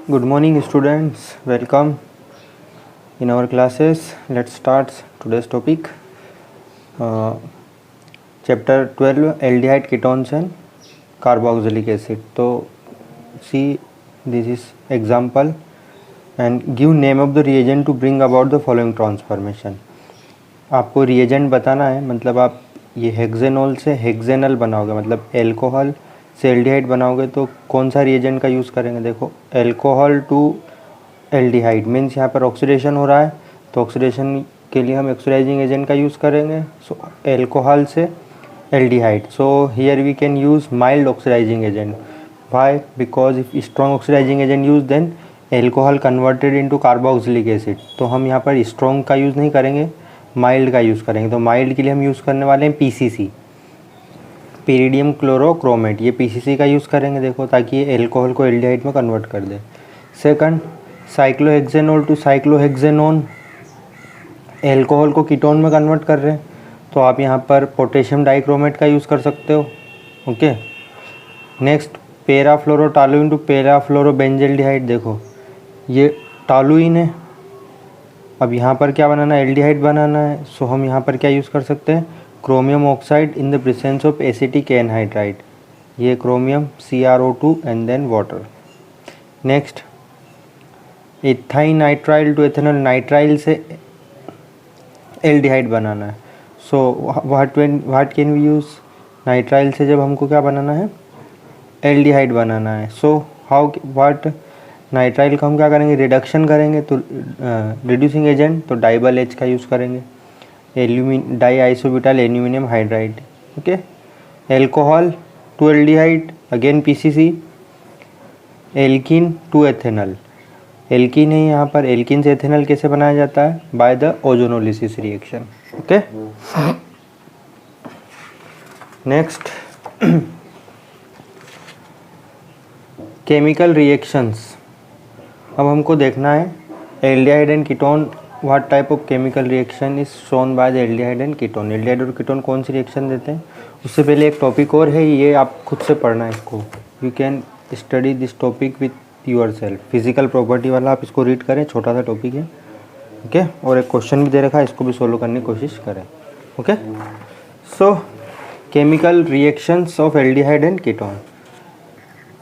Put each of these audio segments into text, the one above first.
Good morning, students. Welcome in our classes. Let's start today's topic. Chapter 12, aldehyde ketones and carboxylic acid. So, see, this is example and give name of the reagent to bring about the following transformation. आपको reagent बताना है, मतलब आप ये hexanol से hexanal बनाओगे, मतलब alcohol से एल्डिहाइड बनाओगे तो कौन सा रिएजेंट का यूज़ करेंगे। देखो, एल्कोहल टू एल्डिहाइड मीन्स यहाँ पर ऑक्सीडेशन हो रहा है, तो ऑक्सीडेशन के लिए हम ऑक्सीडाइजिंग एजेंट का यूज़ करेंगे। सो एल्कोहल से aldehyde, so here we can use mild oxidising agent. Why? Because if strong oxidising agent use then alcohol converted into carboxylic acid. तो हम यहाँ पर स्ट्रॉन्ग का यूज़ नहीं करेंगे, माइल्ड का यूज़ करेंगे। तो माइल्ड के लिए हम यूज़ करने वाले हैं पीसीसी, पेरिडियम क्लोरोक्रोमेट। ये पीसीसी का यूज़ करेंगे, देखो, ताकि ये एल्कोहल को एल्डिहाइड में कन्वर्ट कर दे। Second, cyclohexanol to cyclohexanone, alcohol को कीटोन में कन्वर्ट कर रहे हैं, तो आप यहाँ पर पोटेशियम डाइक्रोमेट का यूज़ कर सकते हो। Okay. Next, parafluorotoluene to parafluorobenzaldehyde. देखो, ये टालुइन है, अब यहाँ पर क्या बनाना है, एल्डिहाइड बनाना है। सो हम यहाँ पर क्या यूज़ कर सकते हैं, chromium oxide in the presence of acetic anhydride. ये chromium CrO2 and then water. Next, ethyne nitrile to ethanol, nitrile से एल्डिहाइड बनाना है। So what can we use, nitrile से जब हमको क्या बनाना है, एल्डिहाइड बनाना है। सो हाउ व्हाट, नाइट्राइल का हम क्या करेंगे, रिडक्शन करेंगे, तो रिड्यूसिंग एजेंट तो डाइबल एच का यूज़ करेंगे, di isobutyl aluminium hydride. Okay. Alcohol to aldehyde, again PCC. Alkene to ethanal, alkene है यहाँ पर, एल्कीन से एथेनल कैसे बनाया जाता है, by the ozonolysis reaction. Okay. Next, chemical reactions. अब हमको देखना है aldehyde and ketone, what type of chemical reaction is shown by the aldehyde and ketone. Aldehyde और कीटोन कौन सी रिएक्शन देते हैं, उससे पहले एक टॉपिक और है, ये आप खुद से पढ़ना है इसको। You can study this topic with your self. Physical property वाला आप इसको रीड करें, छोटा सा टॉपिक है। ओके। और एक क्वेश्चन भी दे रखा है, इसको भी सोल्व करने की कोशिश करें। Okay. So chemical reactions of aldehyde and ketone.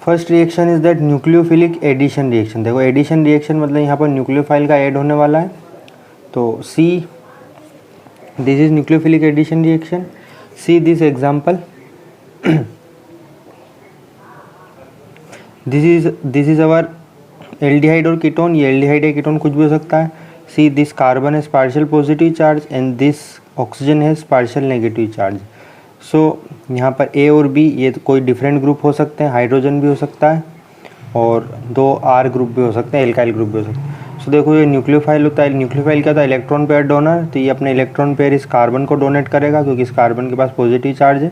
First reaction is that nucleophilic addition reaction. देखो, एडिशन रिएक्शन मतलब यहाँ पर न्यूक्लियोफाइल का ऐड होने वाला है, तो see this is nucleophilic addition reaction. See this example, this is our aldehyde और कीटोन। ये एल्डिहाइड या कीटोन कुछ भी हो सकता है। See this carbon has partial positive charge and this oxygen has partial negative charge. So यहाँ पर ए और बी ये तो कोई डिफरेंट ग्रुप हो सकते हैं, हाइड्रोजन भी हो सकता है और दो आर ग्रुप भी हो सकते हैं, एल्काइल ग्रुप भी हो सकते हैं। सो देखो, ये न्यूक्लियोफाइल होता है, न्यूक्लियोफाइल क्या होता है, इलेक्ट्रॉन पेयर डोनर। तो ये अपने इलेक्ट्रॉन पेयर इस कार्बन को डोनेट करेगा, क्योंकि इस कार्बन के पास पॉजिटिव चार्ज है।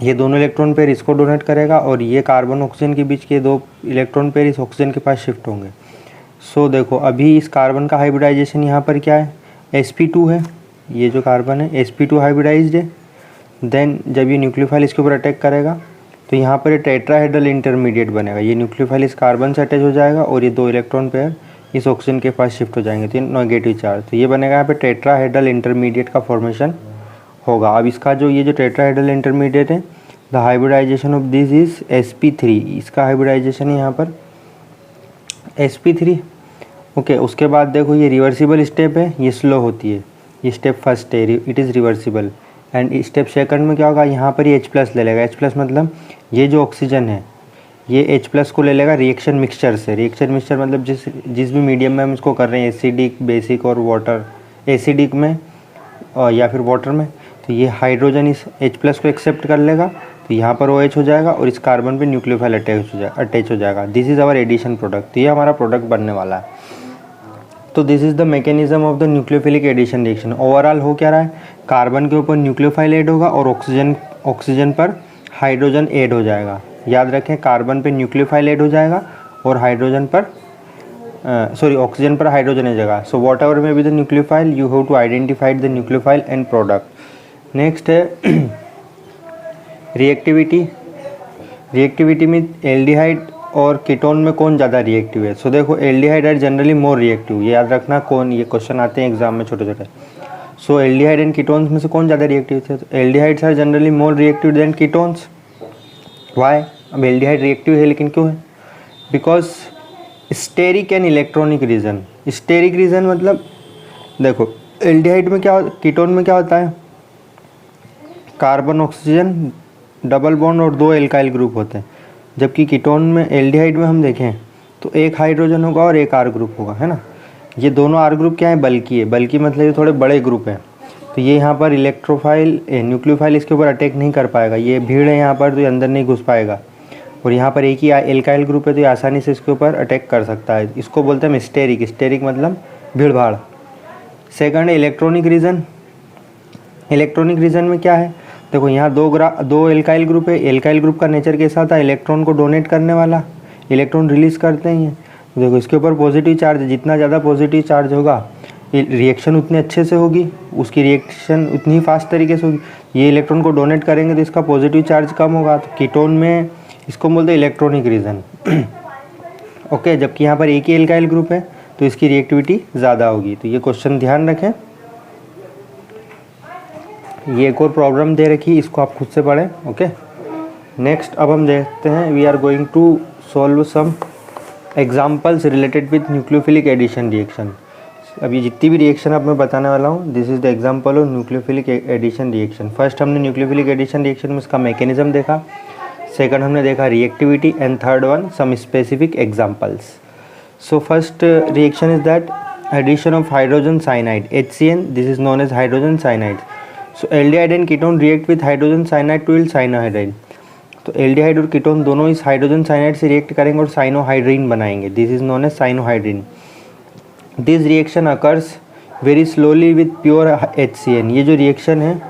ये दोनों इलेक्ट्रॉन पेयर इसको डोनेट करेगा और ये कार्बन ऑक्सीजन के बीच के दो इलेक्ट्रॉन पेयर इस ऑक्सीजन के पास शिफ्ट होंगे। सो देखो, अभी इस कार्बन का हाइब्रिडाइजेशन यहाँ पर क्या है, sp2 है। ये जो कार्बन है sp2 हाइब्रिडाइज्ड है। देन जब ये न्यूक्लियोफाइल इसके ऊपर अटैक करेगा तो यहाँ पर ये टेट्राहेड्रल इंटरमीडिएट बनेगा। ये न्यूक्लियोफाइल इस कार्बन से अटैच हो जाएगा और ये दो इलेक्ट्रॉन पेयर इस ऑक्सीजन के पास शिफ्ट हो जाएंगे, तो नेगेटिव चार्ज। तो ये बनेगा यहाँ पे टेट्राहेड्रल इंटरमीडिएट का फॉर्मेशन होगा। अब इसका जो ये जो टेट्राहेड्रल इंटरमीडिएट है, the hybridisation of this is sp3। इसका हाइब्रिडाइजेशन है यहाँ पर sp3। ओके। उसके बाद देखो, ये रिवर्सिबल स्टेप है, ये स्लो होती है। ये स्टेप फर्स्ट है, it is reversible. And step second में क्या होगा, यहाँ पर ये H+ ले लेगा। H+ मतलब ये जो ऑक्सीजन है ये H+ को ले लेगा रिएक्शन मिक्सचर से। रिएक्शन मिक्सचर मतलब जिस भी मीडियम में हम इसको कर रहे हैं, एसिडिक, बेसिक और वाटर, एसिडिक में और या फिर वाटर में, तो ये हाइड्रोजन इस H+ को एक्सेप्ट कर लेगा, तो यहाँ पर OH हो जाएगा और इस कार्बन पे न्यूक्लियोफाइल अटैच हो जाएगा। This is our addition product. तो ये हमारा प्रोडक्ट बनने वाला है। तो this is the mechanism of the nucleophilic addition reaction. Overall हो क्या रहा है, कार्बन के ऊपर न्यूक्लियोफाइल ऐड होगा और ऑक्सीजन पर हाइड्रोजन ऐड हो जाएगा। याद रखें, कार्बन पे न्यूक्लियोफाइल ऐड हो जाएगा और हाइड्रोजन पर ऑक्सीजन पर हाइड्रोजन ऐड हो जाएगा। So whatever may be the nucleophile, you have to identified the nucleophile and product. Next है रिएक्टिविटी। रिएक्टिविटी में एल्डिहाइड और कीटोन में कौन ज़्यादा रिएक्टिव है? सो देखो aldehyde are generally more reactive, ये याद रखना, कौन, ये क्वेश्चन आते हैं एग्जाम में छोटे छोटे। सो एल्डिहाइड एंड कीटोन्स में से कौन ज़्यादा रिएक्टिव थे? तो aldehydes are generally more reactive than ketones. Why? अब एल्डिहाइड रिएक्टिव है लेकिन क्यों है? Because steric and electronic reason. Steric reason मतलब देखो एल्डिहाइड में क्या, कीटोन में क्या होता है, कार्बन ऑक्सीजन डबल बॉन्ड और 2 एल्काइल ग्रुप होते हैं, जबकि कीटोन में एल्डिहाइड में हम देखें तो एक हाइड्रोजन होगा और एक आर ग्रुप होगा, है ना। ये दोनों आर ग्रुप क्या है, बल्कि है, बल्कि मतलब ये थोड़े बड़े ग्रुप हैं, तो ये यहाँ पर इलेक्ट्रोफाइल न्यूक्लियोफाइल इसके ऊपर अटैक नहीं कर पाएगा, ये भीड़ है यहाँ पर तो ये अंदर नहीं घुस पाएगा, और यहाँ पर एक ही एल्काइल ग्रुप है तो ये आसानी से इसके ऊपर अटैक कर सकता है। इसको बोलते हैं स्टेरिक। स्टेरिक मतलब भीड़ भाड़। सेकंड है इलेक्ट्रॉनिक रीजन। इलेक्ट्रॉनिक रीजन में क्या है, देखो यहाँ दो एल्काइल ग्रुप है, एल्काइल ग्रुप का नेचर कैसा था, इलेक्ट्रॉन को डोनेट करने वाला, इलेक्ट्रॉन रिलीज करते हैं। देखो इसके ऊपर पॉजिटिव चार्ज, जितना ज़्यादा पॉजिटिव चार्ज होगा रिएक्शन उतने अच्छे से होगी, उसकी रिएक्शन उतनी ही फास्ट तरीके से होगी। ये इलेक्ट्रॉन को डोनेट करेंगे तो इसका पॉजिटिव चार्ज कम होगा, तो कीटोन में इसको बोलते हैं इलेक्ट्रॉनिक रीजन। ओके, जबकि यहाँ पर एक ही एल्काइल ग्रुप है तो इसकी रिएक्टिविटी ज़्यादा होगी। तो ये क्वेश्चन ध्यान रखें। ये एक और प्रॉब्लम दे रखी, इसको आप खुद से पढ़ें। ओके, नेक्स्ट अब हम देखते हैं, we are going to solve some examples related with nucleophilic addition reaction. अब ये जितनी भी रिएक्शन अब मैं बताने वाला हूँ, this is the example of nucleophilic addition reaction. First हमने न्यूक्लियोफिलिक एडिशन रिएक्शन में इसका मैकेनिज्म देखा, सेकंड हमने देखा reactivity, and third one some specific examples. So first reaction is that addition of hydrogen cyanide HCN, this is known as hydrogen cyanide. So aldehyde and ketone react with hydrogen cyanide to yield cyanohydrin. तो aldehyde और ketone दोनों इस hydrogen cyanide से react करेंगे और cyanohydrin बनाएंगे, this is known as cyanohydrin. This reaction occurs very slowly with pure HCN। ये जो रिएक्शन है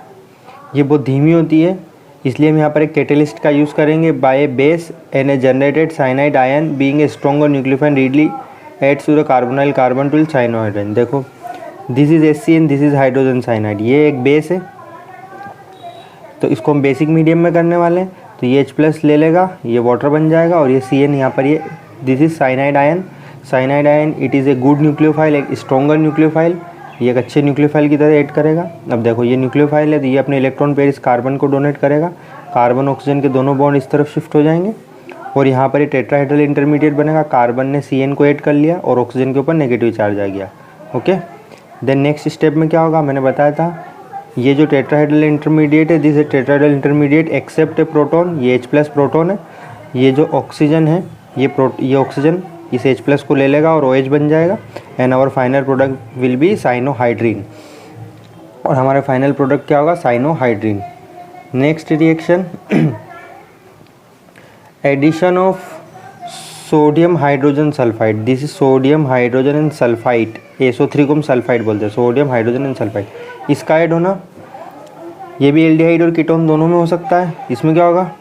ये बहुत धीमी होती है, इसलिए हम यहाँ पर एक कैटेलिस्ट का यूज़ करेंगे, by base and a generated cyanide ion being a stronger nucleophile readily adds to the carbonyl carbon to cyanohydrin. देखो this is HCN, this is hydrogen cyanide, ये एक बेस है, तो इसको हम बेसिक मीडियम में करने वाले हैं, तो ये H+ ले लेगा, ये वाटर बन जाएगा, और ये CN यहाँ पर, ये this is cyanide ion. Cyanide ion it is a good nucleophile, एक स्ट्रॉन्गर न्यूक्लियोफाइल, ये एक अच्छे न्यूक्लियोफाइल की तरह ऐड करेगा। अब देखो ये न्यूक्लियोफाइल है तो ये अपने इलेक्ट्रॉन पेयर इस कार्बन को डोनेट करेगा, कार्बन ऑक्सीजन के दोनों बॉन्ड इस तरफ शिफ्ट हो जाएंगे, और यहाँ पर ये टेट्राहेड्रल इंटरमीडिएट बनेगा, कार्बन ने CN को ऐड कर लिया और ऑक्सीजन के ऊपर नेगेटिव चार्ज आ गया। ओके, देन नेक्स्ट स्टेप में क्या होगा, मैंने बताया था, ये जो टेट्राहेड्रल इंटरमीडिएट है, दिस है टेट्राहेड्रल इंटरमीडिएट एक्सेप्ट ए प्रोटॉन, ये H+ प्रोटॉन है, ये जो ऑक्सीजन है ये ऑक्सीजन इस H+ को ले लेगा और OH बन जाएगा, and our final product will be cyanohydrin, और हमारा फाइनल प्रोडक्ट क्या होगा, cyanohydrin. Next reaction addition of sodium hydrogen sulphide, this is sodium hydrogen and sulphide, SO3 को हम सल्फाइड बोलते हैं, सोडियम हाइड्रोजन एंड सल्फाइड। इसका ऐड होना, ये भी एल्डिहाइड और कीटोन दोनों में हो सकता है। इसमें क्या होगा,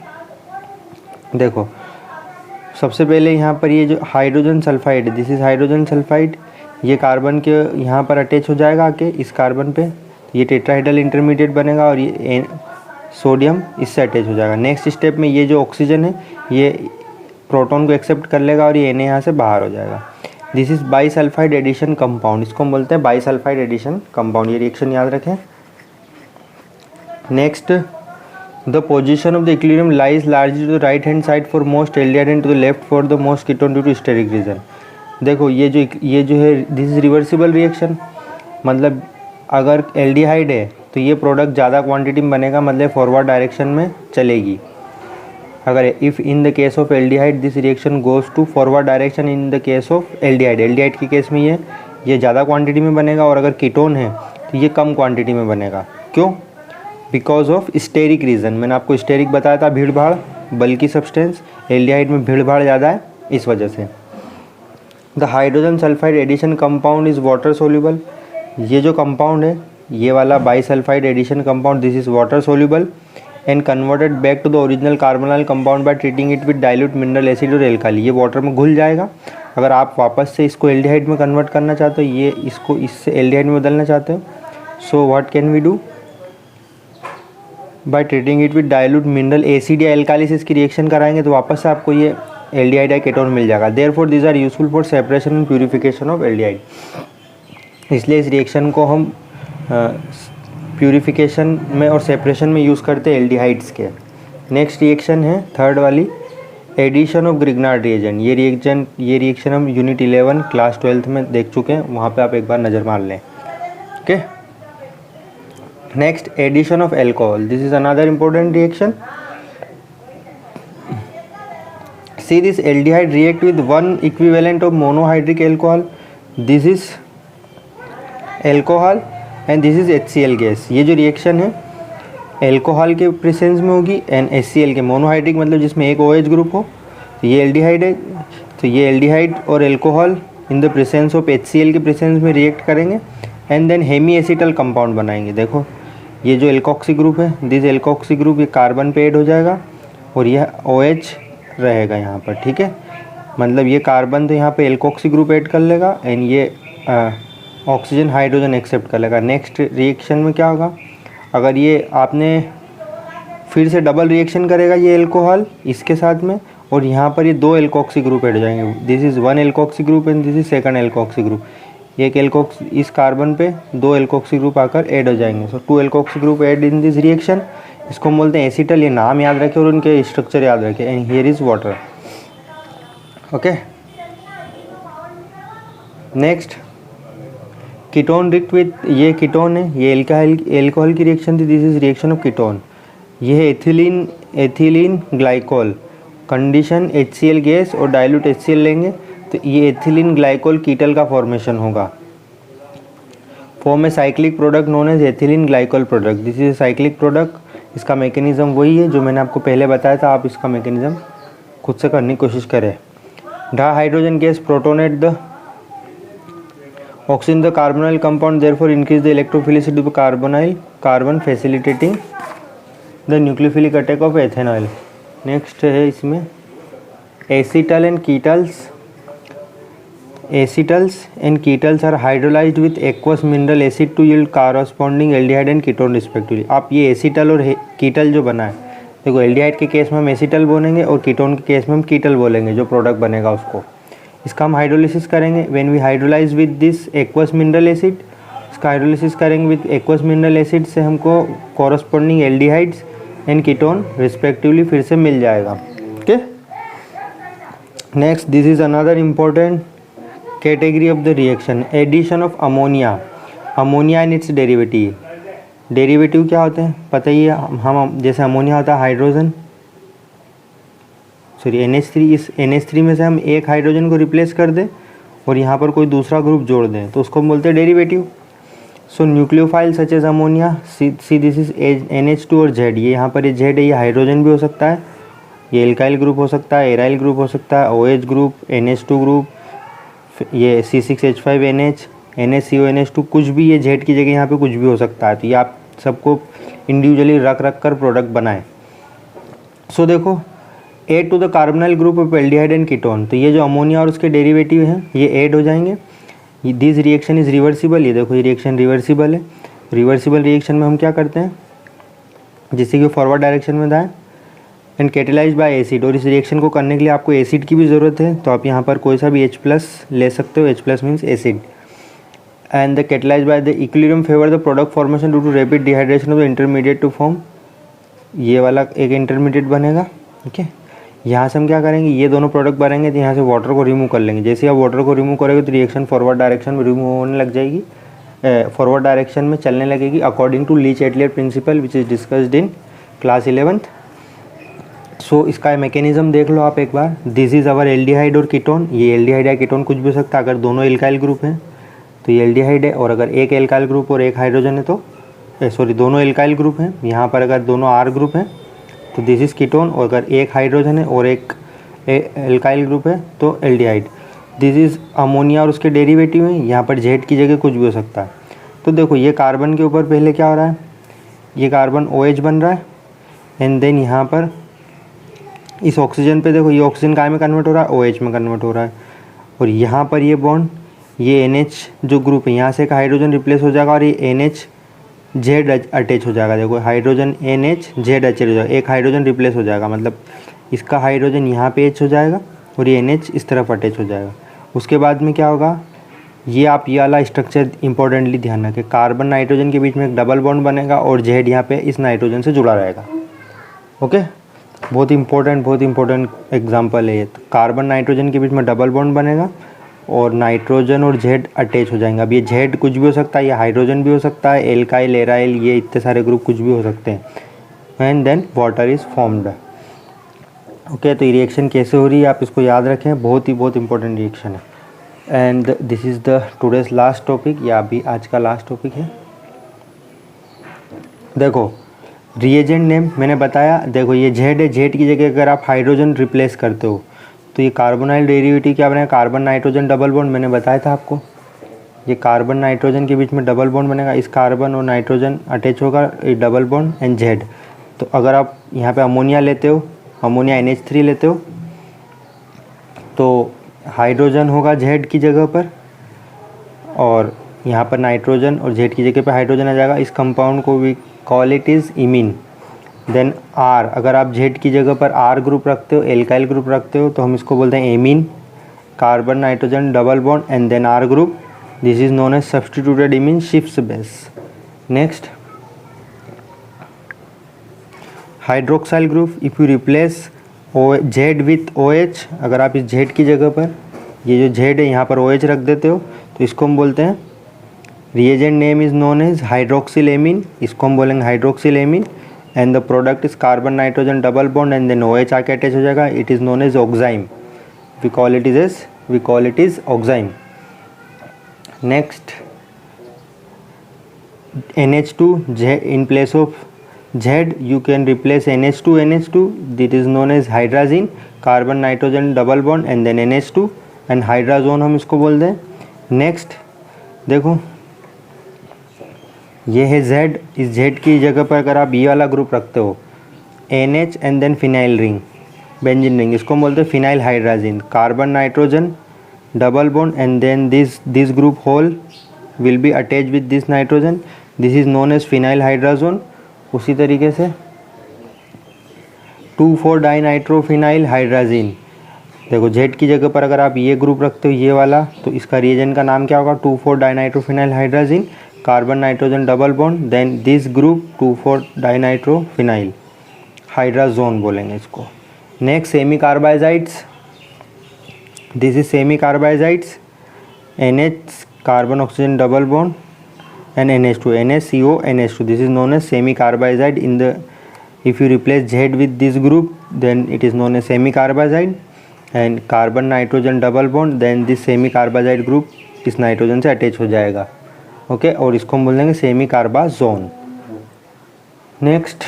देखो सबसे पहले यहाँ पर ये जो hydrogen sulphide, this is hydrogen sulphide, ये कार्बन के यहाँ पर अटैच हो जाएगा आके इस कार्बन पे, ये टेट्राहेड्रल इंटरमीडिएट बनेगा, और ये सोडियम इससे अटैच हो जाएगा। नेक्स्ट स्टेप में ये जो ऑक्सीजन है ये प्रोटॉन को एक्सेप्ट कर लेगा और ये Na यहाँ से बाहर हो जाएगा। This is bisulphide addition compound, इसको हम बोलते हैं बाईसल्फाइड एडिशन कंपाउंड, ये रिएक्शन याद रखें। Next, the position of the equilibrium lies largely to the right hand side for most aldehyde and to the left for the most ketone due to steric reason. देखो ये जो है this is reversible reaction, मतलब अगर aldehyde है तो ये product ज़्यादा क्वांटिटी में बनेगा, मतलब फॉरवर्ड डायरेक्शन में चलेगी। अगर if in the case of aldehyde this reaction goes to forward direction, in the case of aldehyde के केस में ये ज़्यादा क्वांटिटी में बनेगा, और अगर कीटोन है तो ये कम क्वांटिटी में बनेगा। क्यों, बिकॉज ऑफ स्टेरिक रीज़न। मैंने आपको स्टेरिक बताया था, भीड़ भाड़, बल्कि सब्सटेंस, एल्डिहाइड में भीड़ भाड़ ज़्यादा है इस वजह से। The hydrogen sulphide addition compound is water soluble, ये जो कंपाउंड है ये वाला bisulphide addition compound, this is water soluble and converted back to the original carbonyl compound by treating it with dilute mineral acid और alkali. ये water में घुल जाएगा। अगर आप वापस से इसको एल्डिहाइड में कन्वर्ट करना चाहते हो, ये इसको इससे एल्डिहाइड में बदलना चाहते हो, so what can we do, by treating it with dilute mineral acid या एल्काली से इसकी रिएक्शन कराएंगे तो वापस से आपको ये एल्डिहाइड कीटोन मिल जाएगा। Therefore these are useful for separation and purification of aldehyde, इसलिए इस रिएक्शन को हम प्यूरिफिकेशन में और सेपरेशन में यूज़ करते हैं एल्डिहाइड्स के। नेक्स्ट रिएक्शन है थर्ड वाली, एडिशन ऑफ ग्रिग्नार्ड रिएजेंट। ये रिएक्शन हम यूनिट 11 क्लास 12 में देख चुके हैं, वहाँ पे आप एक बार नज़र मार लें। Okay, next addition of alcohol, this is another important reaction. See this aldehyde react with one equivalent of monohydric alcohol. This is alcohol and this is HCl gas। ये जो रिएक्शन है एल्कोहल के प्रेजेंस में होगी and HCl के, monohydric मतलब जिसमें एक OH ग्रुप हो, तो ये एल्डिहाइड है। तो ये एल्डिहाइड और alcohol in the presence of HCl के प्रेजेंस में रिएक्ट करेंगे and then hemiacetal compound बनाएंगे। देखो ये जो एल्कोक्सी ग्रुप है, दिस एल्कोक्सी ग्रुप ये कार्बन पे ऐड हो जाएगा और यह OH रहेगा यहाँ पर, ठीक है। मतलब ये कार्बन तो यहाँ पे एल्कोक्सी ग्रुप ऐड कर लेगा एंड ये ऑक्सीजन हाइड्रोजन एक्सेप्ट कर लेगा। नेक्स्ट रिएक्शन में क्या होगा, अगर ये आपने फिर से डबल रिएक्शन करेगा ये एल्कोहल इसके साथ में, और यहाँ पर ये दो एल्कोक्सी ग्रुप ऐड हो जाएंगे। This is one alkoxy group and this is second alkoxy group. एक एल्कोक्स इस कार्बन पे दो एल्कोक्सी ग्रुप आकर ऐड हो जाएंगे। So two alkoxy group add in this reaction, इसको हम बोलते हैं एसिटल। ये नाम याद रखें और उनके स्ट्रक्चर याद रखें। And here is water. Okay, next ketone react with, ये कीटोन है, ये एल्कोहल की रिएक्शन थी, this is reaction of ketone. ये है ethylene glycol. Condition HCl gas और डाइल्यूट HCl लेंगे तो ये एथिलीन ग्लाइकोल कीटल का फॉर्मेशन होगा। Form a cyclic product known as ethylene glycol product. This is cyclic product. इसका मैकेनिज्म वही है जो मैंने आपको पहले बताया था, आप इसका मैकेनिज्म खुद से करने की कोशिश करें। Di hydrogen gas protonate the oxygen the carbonyl compound, therefore increase the electrophilicity of carbon facilitating the nucleophilic attack of ethanol. Next है इसमें acetal and ketals. Acetals and ketals are hydrolyzed with aqueous mineral acid to yield corresponding aldehyde and ketone respectively। आप ये acetal और कीटल जो बना है, देखो aldehyde के केस में हम एसिटल बोलेंगे और कीटोन के केस में हम कीटल बोलेंगे, जो प्रोडक्ट बनेगा उसको। इसका हम हाइड्रोलिसिस करेंगे। When we hydrolyse with this aqueous mineral acid, इसका हाइड्रोलिसिस करेंगे विद एक्वस मिनरल एसिड से हमको corresponding aldehydes and ketone respectively फिर से मिल जाएगा। Okay, next this is another important category of the reaction, addition of ammonia. Ammonia and its derivative. Derivative क्या होते हैं पता ही है, हम जैसे अमोनिया होता है हाइड्रोजन, सॉरी NH3, इस NH3 में से हम एक हाइड्रोजन को रिप्लेस कर दें और यहाँ पर कोई दूसरा ग्रुप जोड़ दें तो उसको हम बोलते हैं derivative. So nucleophile such as ammonia, see this is NH2 और Z। ये यहाँ पर ये Z है, ये हाइड्रोजन भी हो सकता है, ये एल्काइल ग्रुप हो सकता है, एराइल ग्रुप हो सकता है, OH ग्रुप, NH2 ग्रुप, ये C6H5NH, NaCO NH2, कुछ भी, ये Z की जगह यहाँ पे कुछ भी हो सकता है। तो ये आप सबको इंडिविजुअली रख कर प्रोडक्ट बनाएं। सो देखो add to the carbonyl group of aldehyde and ketone, तो ये जो अमोनिया और उसके डेरिवेटिव हैं ये ऐड हो जाएंगे। This reaction is reversible. ये देखो ये रिएक्शन रिवर्सिबल है। रिवर्सिबल रिएक्शन में हम क्या करते हैं, जिससे कि फॉरवर्ड डायरेक्शन में जाए एंड कैटेलाइज बाय एसिड। और इस रिएक्शन को करने के लिए आपको एसिड की भी ज़रूरत है, तो आप यहाँ पर कोई सा भी H+ ले सकते हो। H+ means acid. And the catalyse by the equilibrium favour the product formation due to rapid dehydration of the intermediate to form. ये वाला एक इंटरमीडिएट बनेगा। ठीक है, यहाँ से हम क्या करेंगे, ये दोनों प्रोडक्ट बनेंगे तो यहाँ से वाटर को रिमूव कर लेंगे। जैसे आप वाटर को रिमूव करेंगे तो रिएक्शन फॉरवर्ड डायरेक्शन में रिमूव होने लग जाएगी, फॉरवर्ड डायरेक्शन में चलने लगेगी according to Le Chatelier principle which is discussed in class 11th। सो इसका मैकेनिज्म देख लो आप एक बार। दिस इज़ अवर एल्डिहाइड और कीटोन। ये एल्डिहाइड या कीटोन कुछ भी हो सकता है। अगर दोनों एल्काइल ग्रुप हैं तो ये एल्डिहाइड है, और अगर एक एल्काइल ग्रुप और एक हाइड्रोजन है तो सॉरी दोनों एल्काइल ग्रुप हैं, यहाँ पर अगर दोनों R ग्रुप हैं तो दिस इज़ कीटोन, और अगर एक हाइड्रोजन है और एक एल्काइल ग्रुप है तो एल्डिहाइड। दिस इज़ अमोनिया और उसके डेरिवेटिव हैं, यहाँ पर Z की जगह कुछ भी हो सकता है। तो देखो ये कार्बन के ऊपर पहले क्या हो रहा है, ये कार्बन OH बन रहा है एंड देन यहाँ पर इस ऑक्सीजन पे देखो ये ऑक्सीजन काय में कन्वर्ट हो रहा है, OH में कन्वर्ट हो रहा है। और यहाँ पर ये बॉन्ड, ये NH जो ग्रुप है यहाँ से एक हाइड्रोजन रिप्लेस हो जाएगा और ये NH Z अटैच हो जाएगा। देखो हाइड्रोजन NH Z अटैच हो जाएगा, एक हाइड्रोजन रिप्लेस हो जाएगा, मतलब इसका हाइड्रोजन यहाँ पे H हो जाएगा और ये NH इस तरफ अटैच हो जाएगा। उसके बाद में क्या होगा, ये आप ये वाला स्ट्रक्चर इंपॉर्टेंटली ध्यान रखें, कार्बन नाइट्रोजन के बीच में एक डबल बॉन्ड बनेगा और Z यहाँ पे इस नाइट्रोजन से जुड़ा रहेगा। ओके, बहुत इंपॉर्टेंट एग्जांपल है ये। तो कार्बन नाइट्रोजन के बीच में डबल बॉन्ड बनेगा और नाइट्रोजन और Z अटैच हो जाएंगे। अब ये Z कुछ भी हो सकता है, ये हाइड्रोजन भी हो सकता है, एल्काइल, एराइल, ये इतने सारे ग्रुप कुछ भी हो सकते हैं। And then water is formed. Okay, तो ये रिएक्शन कैसे हो रही है आप इसको याद रखें, बहुत इंपॉर्टेंट रिएक्शन है। And this is the today's last topic, या अभी आज का लास्ट टॉपिक है। देखो रिएजेंट नेम मैंने बताया, देखो ये Z है, Z की जगह अगर आप हाइड्रोजन रिप्लेस करते हो तो ये कार्बोनाइल डेरिवेटिव क्या बनेगा, कार्बन नाइट्रोजन डबल बॉन्ड, मैंने बताया था आपको। ये कार्बन नाइट्रोजन के बीच में डबल बॉन्ड बनेगा, इस कार्बन और नाइट्रोजन अटैच होगा, ये डबल बॉन्ड एंड Z। तो अगर आप यहाँ पे अमोनिया लेते हो, अमोनिया NH3 लेते हो, तो हाइड्रोजन होगा Z की जगह पर और यहाँ पर नाइट्रोजन और Z की जगह पर हाइड्रोजन आ जाएगा। इस कंपाउंड को भी call it is imine. Then R, अगर आप Z की जगह पर R ग्रुप रखते हो, एल्काइल ग्रुप रखते हो, तो हम इसको बोलते हैं amine, carbon nitrogen double bond and then R group, this is known as substituted imine Schiff's base. Next hydroxyl group, if you replace Z with OH, अगर आप इस Z की जगह पर ये जो Z है यहाँ पर OH रख देते हो तो इसको हम बोलते हैं, reagent name is known as hydroxyl amine, इसको हम बोलेंगे hydroxyl amine and the product is carbon nitrogen double bond and then OH आके अटैच हो जाएगा, it is known as oxime, we call it is oxime. Next NH2, in place of Z you can replace NH2, that is known as hydrazine, carbon nitrogen double bond and then NH2 and hydrazone हम इसको बोलते हैं। Next देखो ये है Z, इस Z की जगह पर अगर आप ये वाला ग्रुप रखते हो NH and then phenyl ring, benzene ring, इसको हम बोलते हैं phenyl hydrazine, carbon nitrogen double bond and then this group whole will be attach with this nitrogen, this is known as phenyl hydrazone. उसी तरीके से 2,4 dinitrophenyl hydrazine, देखो Z की जगह पर अगर आप ये ग्रुप रखते हो ये वाला, तो इसका रिएजेंट का नाम क्या होगा, 2,4 dinitrophenyl hydrazine, carbon nitrogen double bond, then this group 2,4 dinitrophenyl hydrazone बोलेंगे इसको। Next semicarbazides, this is semicarbazides, NH carbon oxygen double bond and NH2, NaCO NH2, this is known as semi carbazide. In the if you replace Z with this group then it is known as semi carbazide and carbon nitrogen double bond, then this semi carbazide group इस nitrogen से attach हो जाएगा। Okay, और इसको हम बोल देंगे semi कार्बाजोन। Next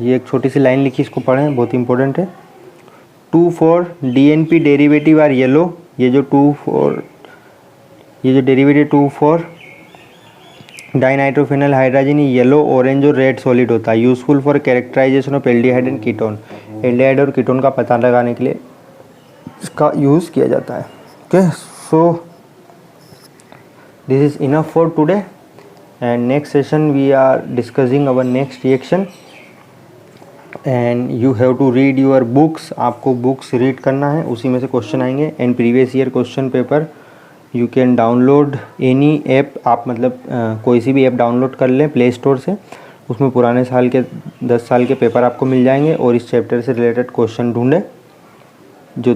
ये एक छोटी सी लाइन लिखी, इसको पढ़ें, बहुत इंपॉर्टेंट है। 2,4 DNP डेरिवेटिव आर येलो, ये जो 2,4 ये जो derivative 2,4 dinitrophenyl hydrazine yellow, orange और रेड सॉलिड होता है, useful for characterisation of aldehyde and ketone, aldehyde और कीटोन का पता लगाने के लिए इसका यूज़ किया जाता है। Okay, so this is enough for today and next session we are discussing our next reaction and you have to read your books, आपको बुक्स रीड करना है, उसी में से क्वेश्चन आएंगे and previous year question paper you can download any app, आप मतलब कोई सी भी ऐप डाउनलोड कर लें प्ले स्टोर से, उसमें पुराने साल के 10 साल के पेपर आपको मिल जाएंगे और इस चैप्टर से रिलेटेड क्वेश्चन ढूंढें जो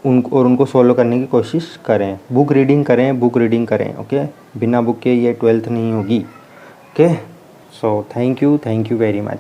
उनको सॉल्व करने की कोशिश करें। बुक रीडिंग करें। ओके, बिना बुक के ये 12th नहीं होगी। Okay, so thank you very much.